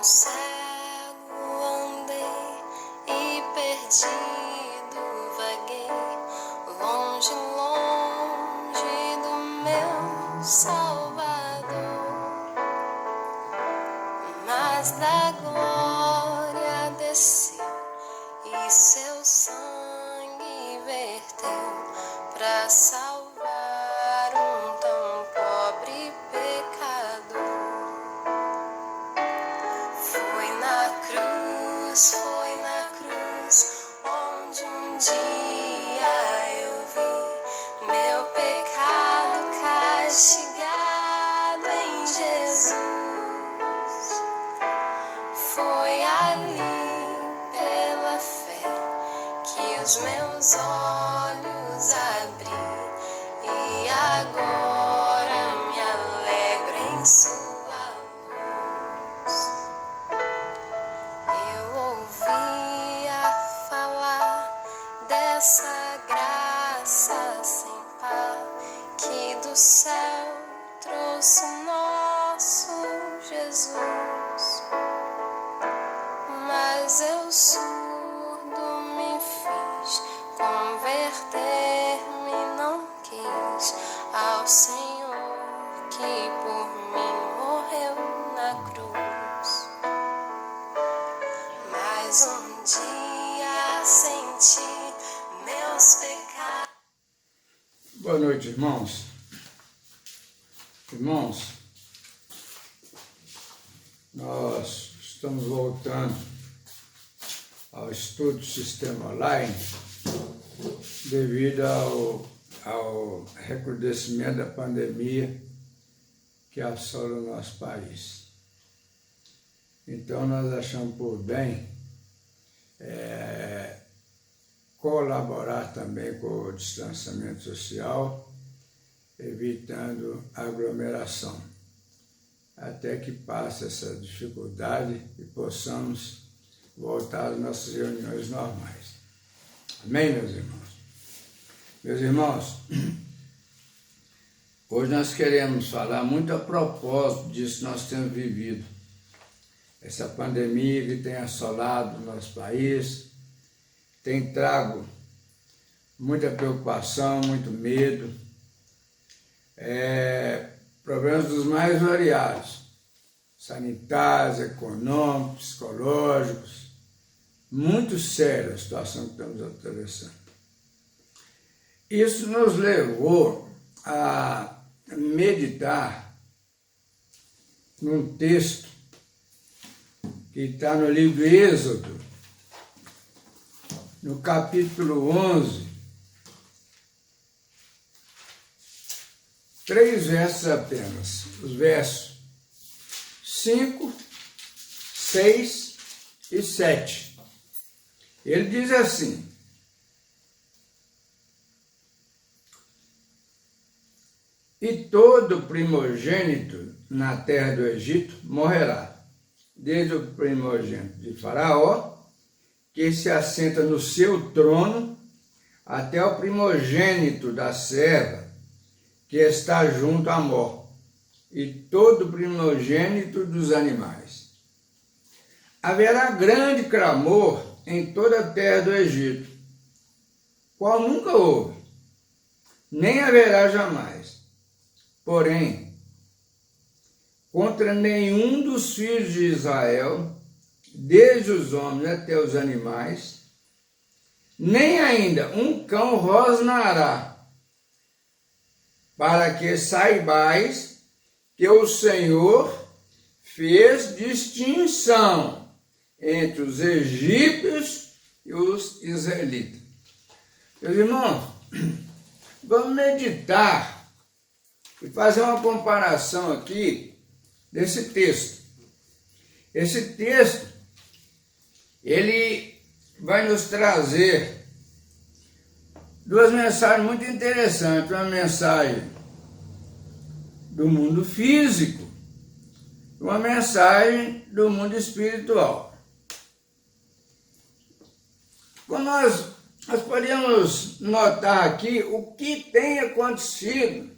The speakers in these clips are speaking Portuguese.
cego andei e perdido vaguei, longe, longe do meu Salvador, mas da glória desceu e seu sangue verteu para salvar um tão pobre pecador. Foi na cruz onde um dia eu vi meu pecado castigado em Jesus. Foi ali pela fé que os meus olhos abri e agora me alegro em sua luz. Eu ouvia falar dessa graça sem par que do céu trouxe nosso Jesus, mas eu surdo me fiz, converter-me não quis ao Senhor que por mim morreu na cruz. Mas um dia senti meus pecados. Boa noite, irmãos. Irmãos, nós estamos voltando ao estudo do sistema online devido ao recrudescimento da pandemia que assola o nosso país. Então, nós achamos por bem colaborar também com o distanciamento social, evitando aglomeração, até que passe essa dificuldade e possamos voltar às nossas reuniões normais. Amém, meus irmãos? Meus irmãos, hoje nós queremos falar muito a propósito disso que nós temos vivido. Essa pandemia que tem assolado o nosso país, tem trago muita preocupação, muito medo, problemas dos mais variados, sanitários, econômicos, psicológicos, muito séria a situação que estamos atravessando. Isso nos levou a meditar num texto que está no livro de Êxodo, no capítulo 11, 3 versos apenas, os versos 5, 6 e 7. Ele diz assim: e todo primogênito na terra do Egito morrerá, desde o primogênito de Faraó, que se assenta no seu trono, até o primogênito da serva, que está junto à Mó, e todo primogênito dos animais. Haverá grande clamor em toda a terra do Egito, qual nunca houve, nem haverá jamais. Porém, contra nenhum dos filhos de Israel, desde os homens até os animais, nem ainda um cão rosnará, para que saibais que o Senhor fez distinção entre os egípcios e os israelitas. Meus irmãos, vamos meditar e fazer uma comparação aqui desse texto. Esse texto, ele vai nos trazer 2 mensagens muito interessantes. Uma mensagem do mundo físico e uma mensagem do mundo espiritual. Como nós podemos notar aqui o que tem acontecido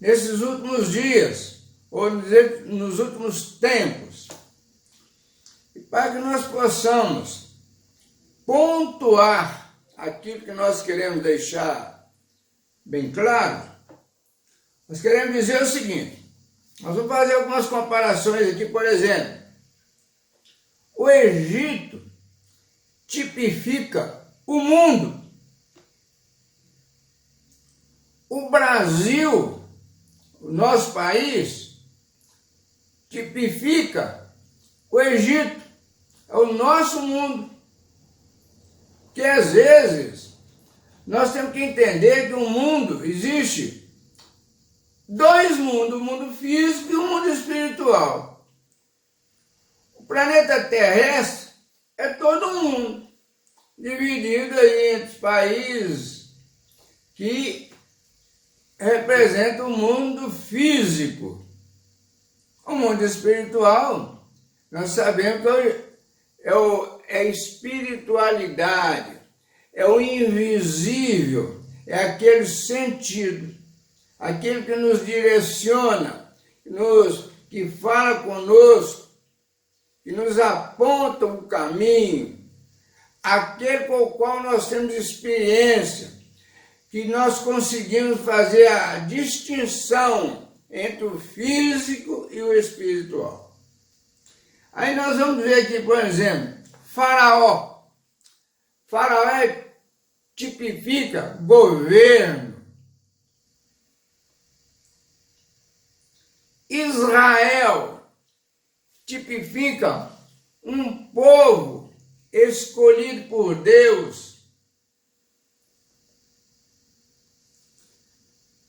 nesses últimos dias, ou nos últimos tempos. E para que nós possamos pontuar aquilo que nós queremos deixar bem claro, nós queremos dizer o seguinte: nós vamos fazer algumas comparações aqui. Por exemplo, o Egito tipifica o mundo. O Brasil, o nosso país, tipifica o Egito, é o nosso mundo. Que às vezes nós temos que entender que o mundo existe dois mundos, o mundo físico e o mundo espiritual. O planeta terrestre é todo mundo, dividido aí entre países que representam o mundo físico. O mundo espiritual, nós sabemos que é a espiritualidade, é o invisível, é aquele sentido, aquele que nos direciona, que fala conosco, que nos aponta o caminho, aquele com o qual nós temos experiência, que nós conseguimos fazer a distinção entre o físico e o espiritual. Aí nós vamos ver aqui, por exemplo, Faraó. Faraó tipifica governo. Israel tipifica um povo escolhido por Deus.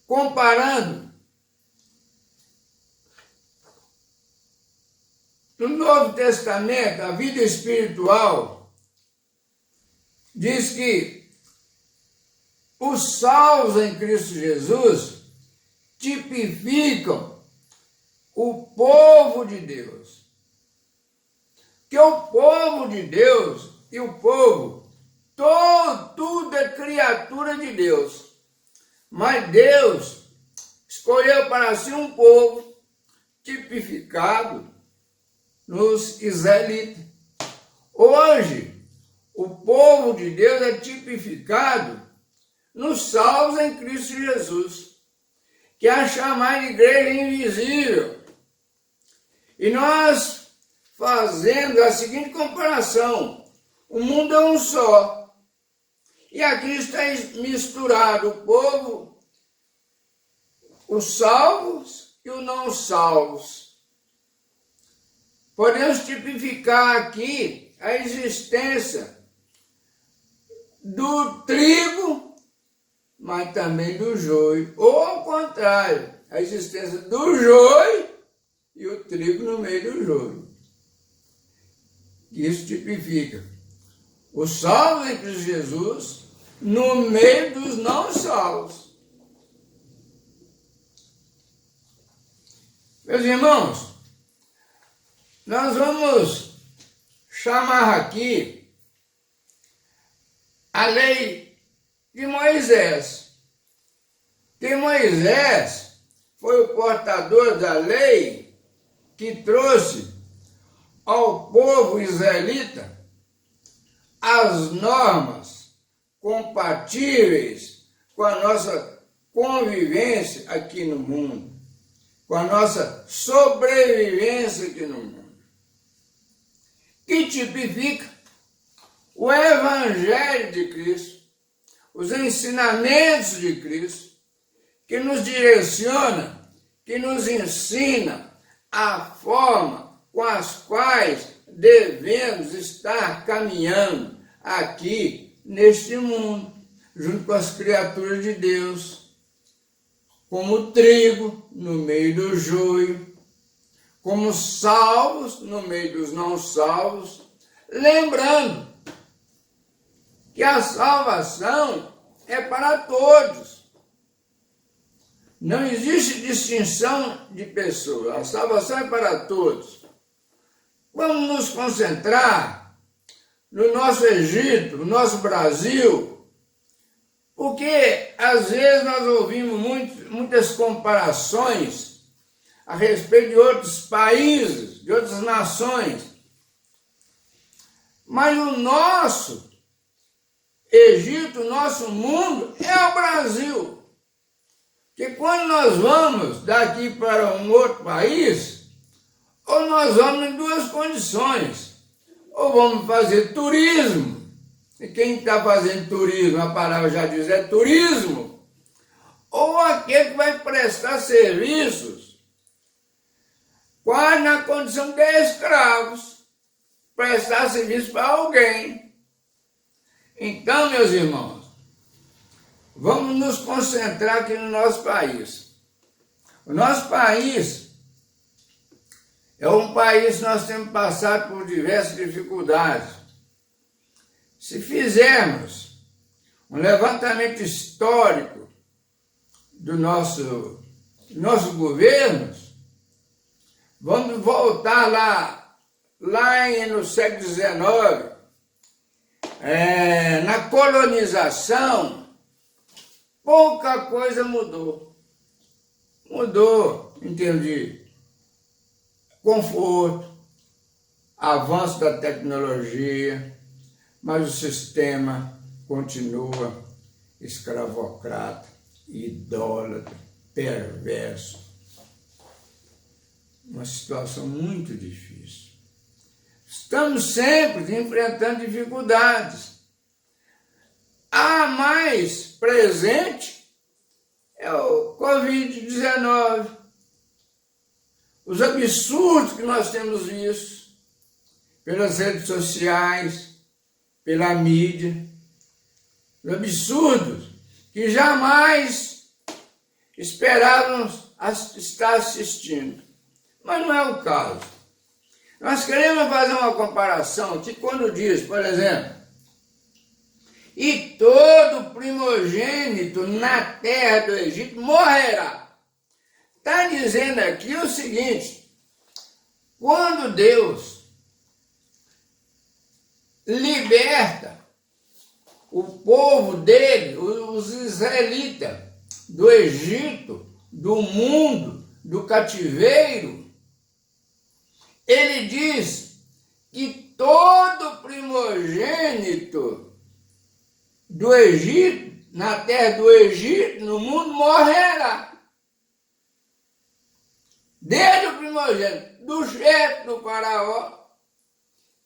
Comparando, no Novo Testamento, a vida espiritual diz que os salvos em Cristo Jesus tipificam o povo de Deus. Que o povo de Deus e o povo, tudo é criatura de Deus. Mas Deus escolheu para si um povo tipificado nos israelitas. Hoje, o povo de Deus é tipificado nos salvos em Cristo Jesus, que é a chamada igreja invisível. E nós fazendo a seguinte comparação: o mundo é um só. E aqui está misturado o povo, os salvos e os não salvos. Podemos tipificar aqui a existência do trigo, mas também do joio. Ou ao contrário, a existência do joio e o trigo no meio do joio. Isso tipifica os salvos em Cristo Jesus no meio dos não salvos. Meus irmãos, nós vamos chamar aqui a lei de Moisés. Que Moisés foi o portador da lei que trouxe ao povo israelita as normas compatíveis com a nossa convivência aqui no mundo, com a nossa sobrevivência aqui no mundo, que tipifica o Evangelho de Cristo, os ensinamentos de Cristo, que nos direciona, que nos ensina a forma com as quais devemos estar caminhando aqui neste mundo, junto com as criaturas de Deus, como o trigo no meio do joio, como salvos no meio dos não salvos, lembrando que a salvação é para todos. Não existe distinção de pessoas, a salvação é para todos. Vamos nos concentrar no nosso Egito, no nosso Brasil, porque às vezes nós ouvimos muitas comparações a respeito de outros países, de outras nações. Mas o nosso Egito, o nosso mundo, é o Brasil. Porque quando nós vamos daqui para um outro país, ou nós vamos em duas condições. Ou vamos fazer turismo, e quem está fazendo turismo, a palavra já diz, é turismo, ou aquele que vai prestar serviços, quase na condição de escravos, prestar serviço para alguém. Então, meus irmãos, vamos nos concentrar aqui no nosso país. O nosso país é um país que nós temos passado por diversas dificuldades. Se fizermos um levantamento histórico do nosso governos, vamos voltar lá no século XIX, na colonização, pouca coisa mudou. Mudou em termos de conforto, avanço da tecnologia, mas o sistema continua escravocrata, idólatra, perverso. Uma situação muito difícil. Estamos sempre enfrentando dificuldades. A mais presente é o Covid-19. Os absurdos que nós temos visto pelas redes sociais, pela mídia, os absurdos que jamais esperávamos estar assistindo. Mas não é o caso. Nós queremos fazer uma comparação que quando diz, por exemplo, e todo primogênito na terra do Egito morrerá. Está dizendo aqui o seguinte: quando Deus liberta o povo dele, os israelitas, do Egito, do mundo, do cativeiro, ele diz que todo primogênito do Egito, na terra do Egito, no mundo, morrerá. Desde o primogênito do chefe do faraó,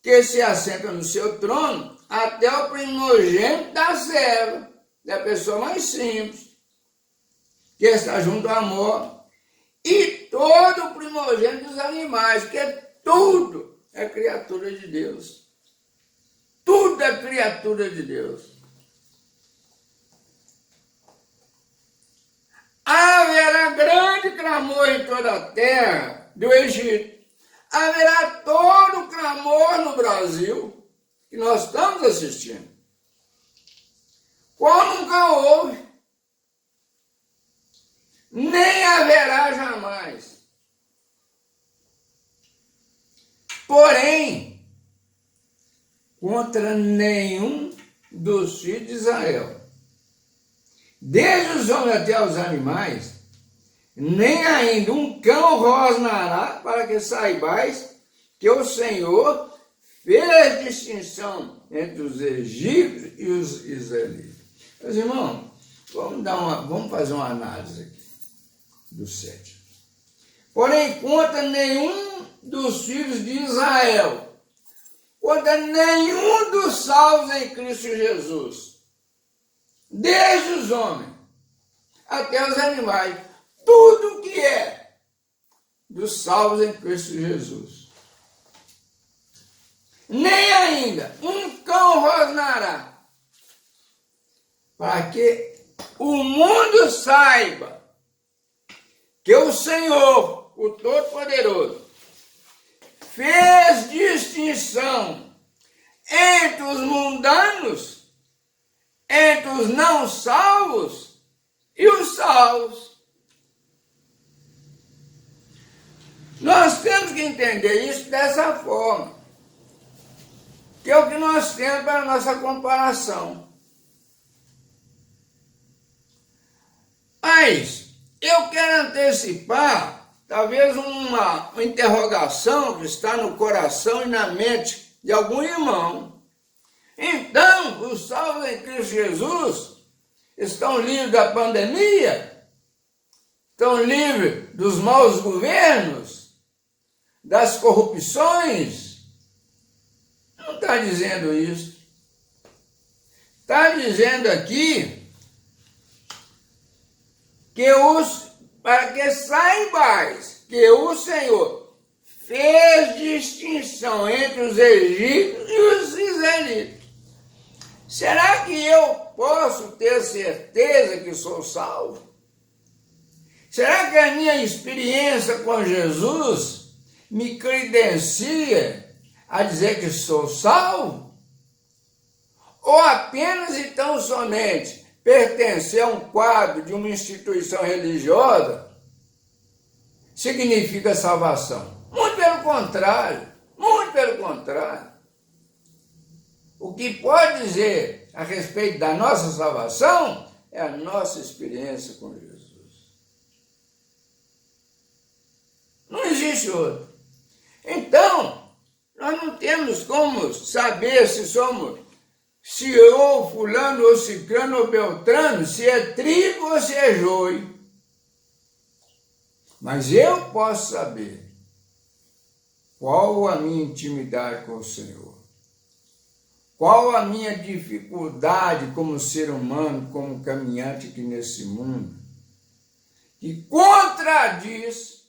que se assenta no seu trono, até o primogênito da serva, da pessoa mais simples, que está junto à morte, e todo o primogênito dos animais, porque tudo é criatura de Deus. Tudo é criatura de Deus. Haverá grande clamor em toda a terra do Egito. Haverá todo o clamor no Brasil, que nós estamos assistindo. Como nunca houve. Nem haverá jamais. Porém, contra nenhum dos filhos de Israel, desde os homens até os animais, nem ainda um cão rosnará, para que saibais que o Senhor fez distinção entre os egípcios e os israelitas. Meus irmãos, vamos fazer uma análise aqui do 7. Porém, contra nenhum dos filhos de Israel, contra nenhum dos salvos em Cristo Jesus, desde os homens até os animais, tudo que é dos salvos em Cristo Jesus. Nem ainda um cão rosnará, para que o mundo saiba que o Senhor, o Todo-Poderoso, fez distinção entre os mundanos, entre os não salvos e os salvos. Nós temos que entender isso dessa forma, que é o que nós temos para a nossa comparação. Mas eu quero antecipar talvez uma interrogação que está no coração e na mente de algum irmão. Então, os salvos em Cristo Jesus estão livres da pandemia, estão livres dos maus governos, das corrupções. Não está dizendo isso. Está dizendo aqui para que saibais que o Senhor fez distinção entre os egípcios e os israelitas. Será que eu posso ter certeza que sou salvo? Será que a minha experiência com Jesus me credencia a dizer que sou salvo? Ou apenas e tão somente pertencer a um quadro de uma instituição religiosa significa salvação? Muito pelo contrário, muito pelo contrário. O que pode dizer a respeito da nossa salvação é a nossa experiência com Jesus. Não existe outro. Então, nós não temos como saber se ou fulano, ou ciclano, ou beltrano, se é trigo ou se é joio. Mas eu posso saber qual a minha intimidade com o Senhor. Qual a minha dificuldade como ser humano, como caminhante aqui nesse mundo, que contradiz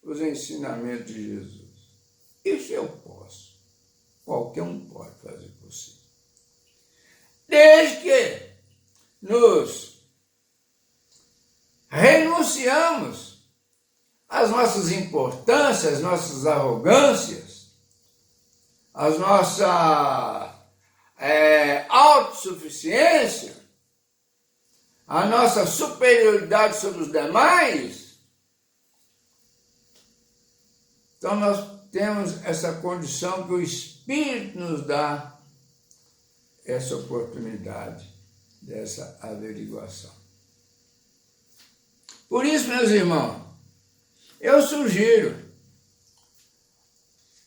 os ensinamentos de Jesus. Isso eu posso. Qualquer um pode fazer por si. Desde que nos renunciamos às nossas importâncias, às nossas arrogâncias, às nossas autossuficiência, a nossa superioridade sobre os demais, então nós temos essa condição que o Espírito nos dá essa oportunidade dessa averiguação. Por isso, meus irmãos, eu sugiro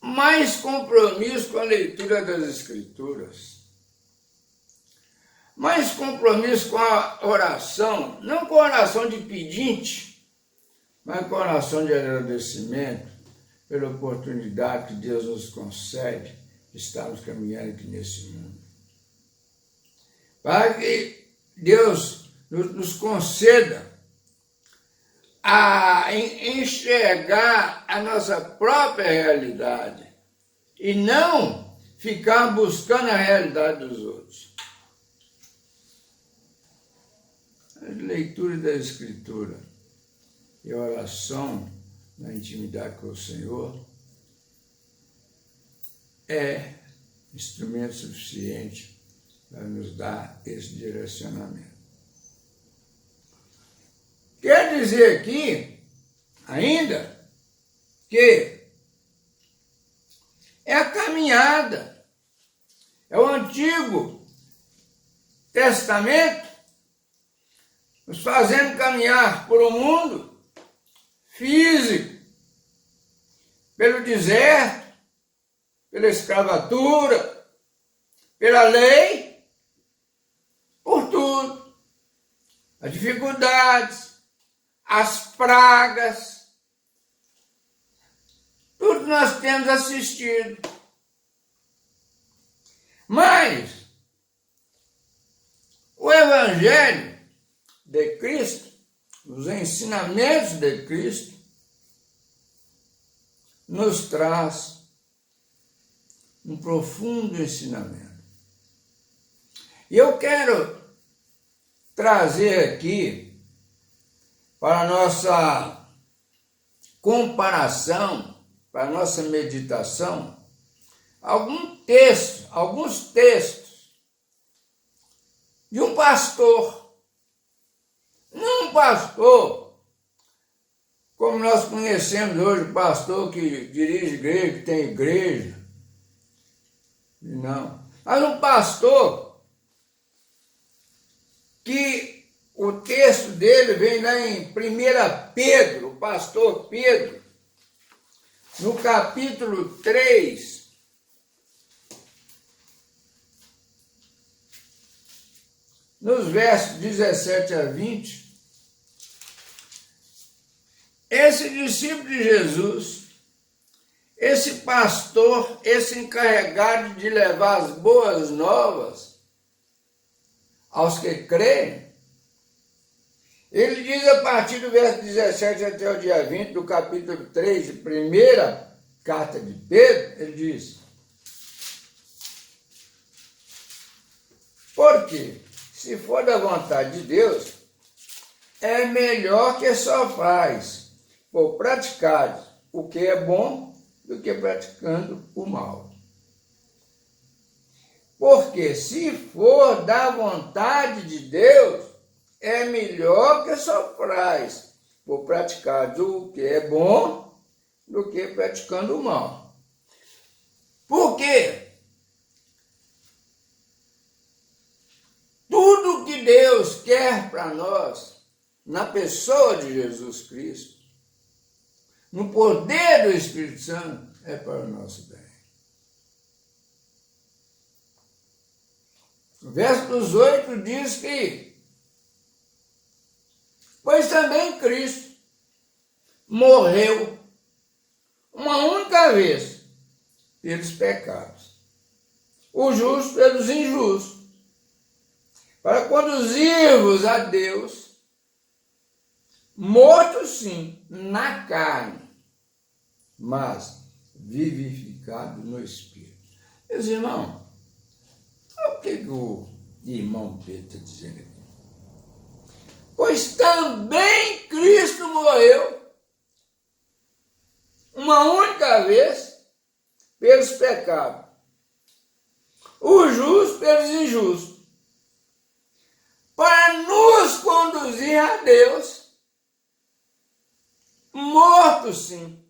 mais compromisso com a leitura das Escrituras, mais compromisso com a oração, não com a oração de pedinte, mas com a oração de agradecimento pela oportunidade que Deus nos concede de estarmos caminhando aqui nesse mundo. Para que Deus nos conceda a enxergar a nossa própria realidade e não ficar buscando a realidade dos outros. A leitura da Escritura e a oração na intimidade com o Senhor é instrumento suficiente para nos dar esse direcionamento. Quer dizer aqui, ainda, que é a caminhada, é o Antigo Testamento nos fazendo caminhar por um mundo físico, pelo deserto, pela escravatura, pela lei, por tudo. As dificuldades, as pragas, tudo nós temos assistido. Mas o Evangelho de Cristo, os ensinamentos de Cristo, nos traz um profundo ensinamento. E eu quero trazer aqui, para a nossa comparação, para a nossa meditação, alguns textos de um pastor. Não um pastor, como nós conhecemos hoje, o pastor que dirige igreja, que tem igreja. Não. Mas um pastor que o texto dele vem lá em 1 Pedro, o pastor Pedro, no capítulo 3, nos versos 17 a 20, esse discípulo de Jesus, esse pastor, esse encarregado de levar as boas novas aos que creem, ele diz a partir do verso 17 até o dia 20, do capítulo 3, de primeira carta de Pedro, ele diz: porque, se for da vontade de Deus, é melhor que sofrais por praticar o que é bom do que praticando o mal. Porque, se for da vontade de Deus, é melhor que sofrais por praticar o que é bom do que praticando o mal. Por quê? Tudo que Deus quer para nós, na pessoa de Jesus Cristo, no poder do Espírito Santo, é para o nosso bem. O verso 18 diz que: pois também Cristo morreu uma única vez pelos pecados, o justo pelos injustos, para conduzir-vos a Deus, morto sim na carne, mas vivificado no Espírito. Meus irmãos, o que o irmão Pedro está dizendo aqui? Pois também Cristo morreu uma única vez pelos pecados, o justo pelos injustos, para nos conduzir a Deus, morto sim,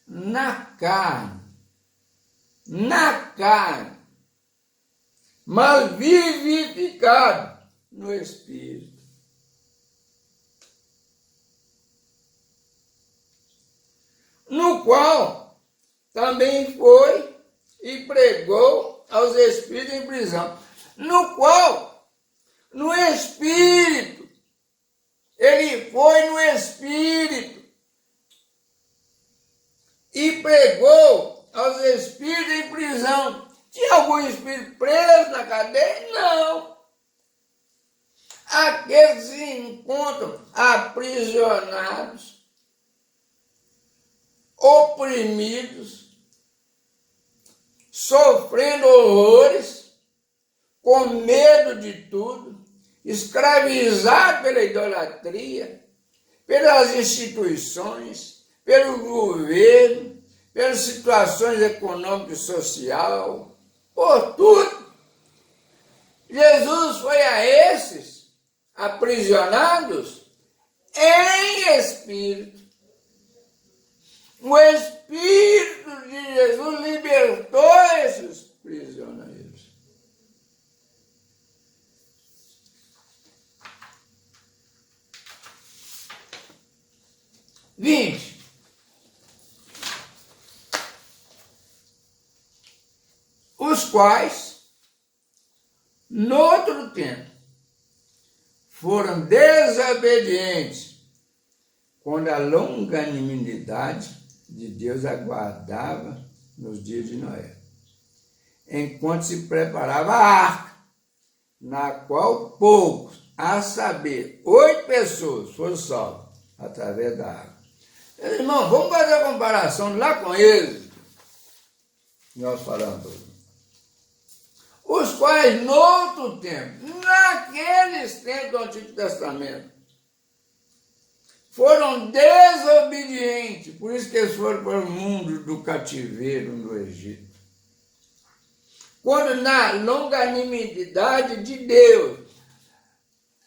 na carne, mas vivificado no Espírito. No qual também foi e pregou aos espíritos em prisão. No Espírito, ele foi no Espírito e pregou aos espíritos em prisão. Tinha algum espírito preso na cadeia? Não. Aqueles se encontram aprisionados, oprimidos, sofrendo horrores, com medo de tudo, escravizados pela idolatria, pelas instituições, pelo governo, pelas situações econômicas e sociais, por tudo. Jesus foi a esses aprisionados em espírito. O Espírito de Jesus libertou esses prisioneiros. Os quais, no outro tempo, foram desobedientes, quando a longanimidade de Deus aguardava nos dias de Noé, enquanto se preparava a arca, na qual poucos, a saber, 8 pessoas foram salvas através da água. Meus irmãos, vamos fazer a comparação lá com eles, nós falamos. Os quais, no outro tempo, naqueles tempos do Antigo Testamento, foram desobedientes, por isso que eles foram para o mundo do cativeiro no Egito. Quando na longanimidade de Deus,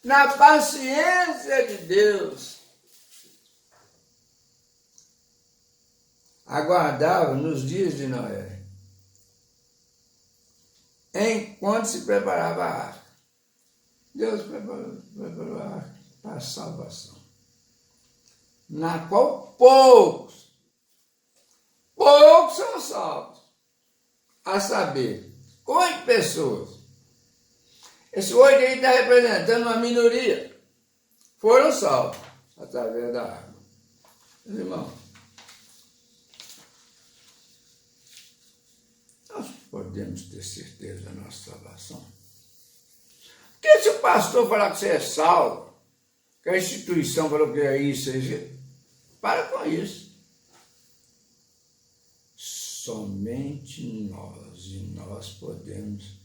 na paciência de Deus, aguardavam nos dias de Noé, enquanto se preparava a arca. Deus preparou a arca para a salvação, na qual poucos são salvos, a saber, 8 pessoas. Esse 8 aí está representando uma minoria. Foram salvos através da água. Meus irmãos, nós podemos ter certeza da nossa salvação. Porque se o pastor falar que você é salvo, que a instituição falou que é isso, para com isso. Somente nós podemos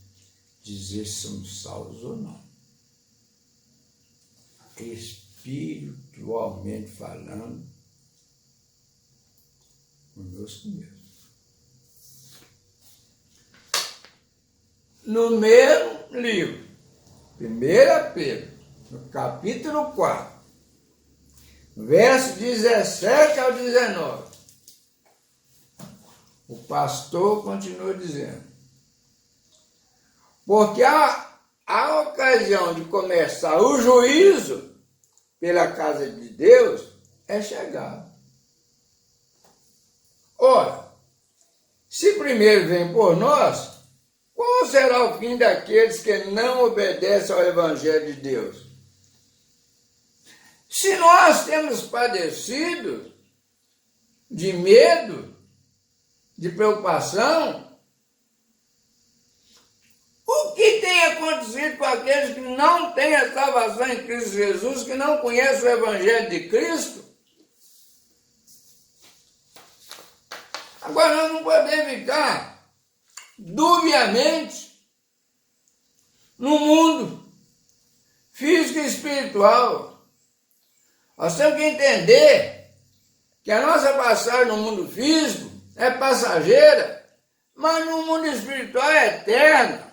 dizer se somos salvos ou não. Espiritualmente falando, conosco mesmo. No mesmo livro, 1 Pedro, no capítulo 4, verso 17 ao 19, o pastor continua dizendo: porque a ocasião de começar o juízo pela casa de Deus é chegada. Ora, se primeiro vem por nós, qual será o fim daqueles que não obedecem ao Evangelho de Deus? Se nós temos padecido de medo, de preocupação, o que tem acontecido com aqueles que não têm a salvação em Cristo Jesus, que não conhecem o Evangelho de Cristo? Agora, nós não podemos ficar dubiamente no mundo físico e espiritual. Nós temos que entender que a nossa passagem no mundo físico é passageira, mas no mundo espiritual é eterna.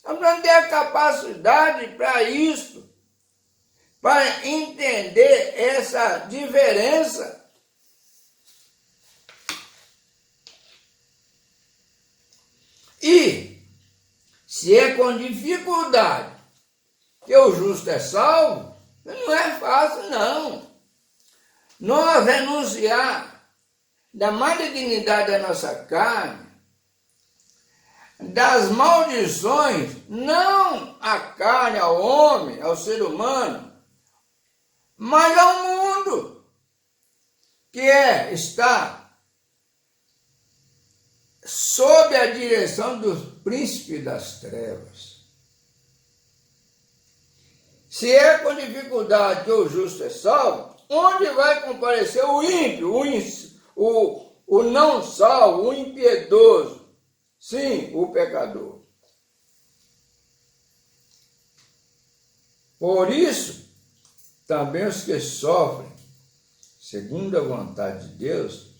Nós precisamos ter a capacidade para isso, para entender essa diferença. E, se é com dificuldade que o justo é salvo, não é fácil, não. Nós renunciar da malignidade da nossa carne, das maldições, não à carne, ao homem, ao ser humano, mas ao mundo, que está sob a direção do príncipe das trevas. Se é com dificuldade que o justo é salvo, onde vai comparecer o ímpio, o não salvo, o impiedoso? Sim, o pecador. Por isso, também os que sofrem, segundo a vontade de Deus,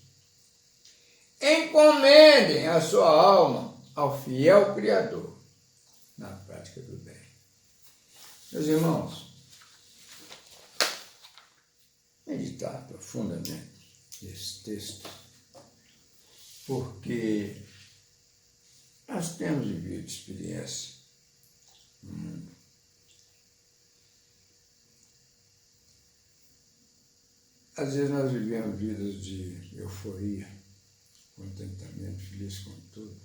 encomendem a sua alma ao fiel Criador, na prática do bem. Meus irmãos, meditar profundamente esse texto, porque nós temos vivido experiência no mundo. Às vezes nós vivemos vidas de euforia, contentamento, feliz com tudo.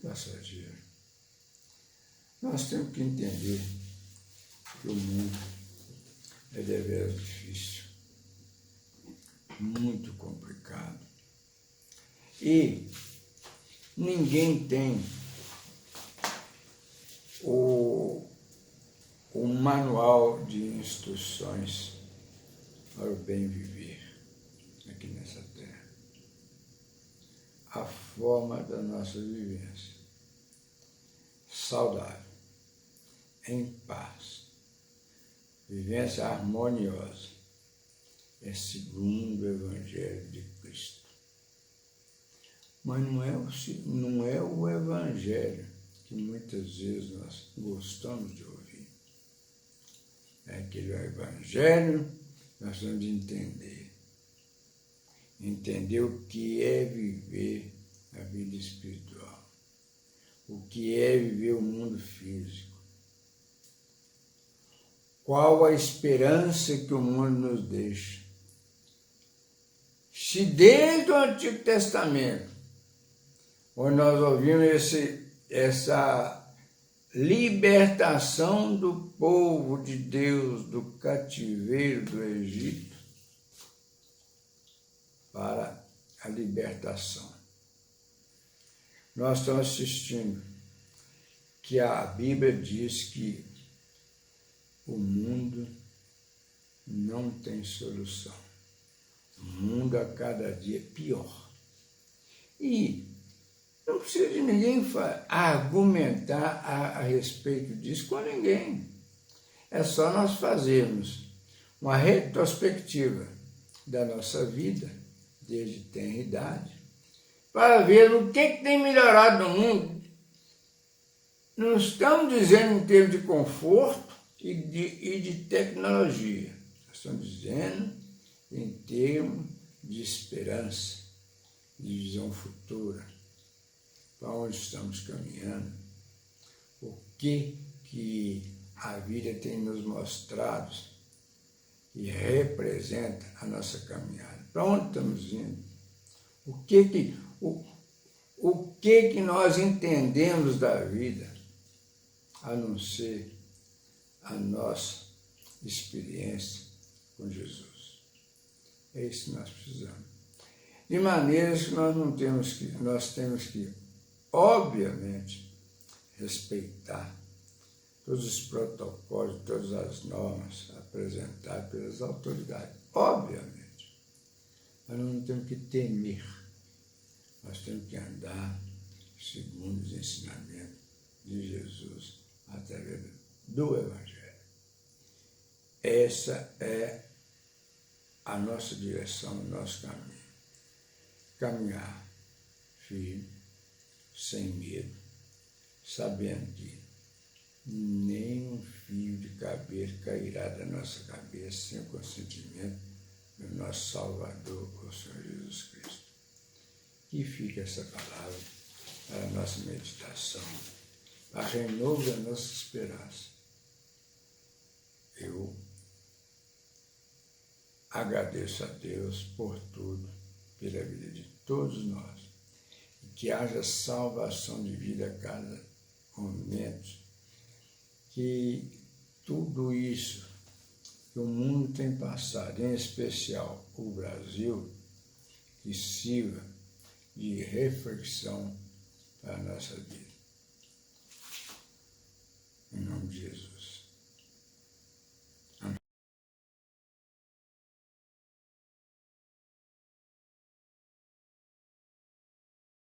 Passageiro. Nós temos que entender que o mundo é deveras difícil, muito complicado. E ninguém tem o manual de instruções para o bem viver aqui nessa terra. A forma da nossa vivência saudável, em paz, vivência harmoniosa, é segundo o Evangelho de Cristo. Mas não é o Evangelho que muitas vezes nós gostamos de ouvir. É aquele Evangelho que nós temos de entender. Entender o que é viver a vida espiritual. O que é viver o mundo físico. Qual a esperança que o mundo nos deixa. Se desde o Antigo Testamento, onde nós ouvimos essa libertação do povo de Deus do cativeiro do Egito para a libertação. Nós estamos assistindo que a Bíblia diz que o mundo não tem solução. O mundo a cada dia é pior. E não precisa de ninguém argumentar a respeito disso com ninguém. É só nós fazermos uma retrospectiva da nossa vida, desde tenra idade, para ver o que tem melhorado no mundo. Não estamos dizendo em termos de conforto e de tecnologia. Nós estamos dizendo em termos de esperança, de visão futura. Para onde estamos caminhando, o que a vida tem nos mostrado e representa a nossa caminhada. Para onde estamos indo? O que nós entendemos da vida, a não ser a nossa experiência com Jesus. É isso que nós precisamos. De maneiras que nós temos que obviamente, respeitar todos os protocolos, todas as normas apresentadas pelas autoridades, obviamente. Mas nós não temos que temer, nós temos que andar segundo os ensinamentos de Jesus através do Evangelho. Essa é a nossa direção, o nosso caminho. Caminhar firme, sem medo, sabendo que nenhum fio de cabelo cairá da nossa cabeça sem o consentimento do nosso Salvador, o Senhor Jesus Cristo. Que fica essa palavra para a nossa meditação, a renovo da nossa esperança. Eu agradeço a Deus por tudo, pela vida de todos nós. Que haja salvação de vida a cada momento, que tudo isso que o mundo tem passado, em especial o Brasil, que sirva de reflexão para a nossa vida. Em nome de Jesus.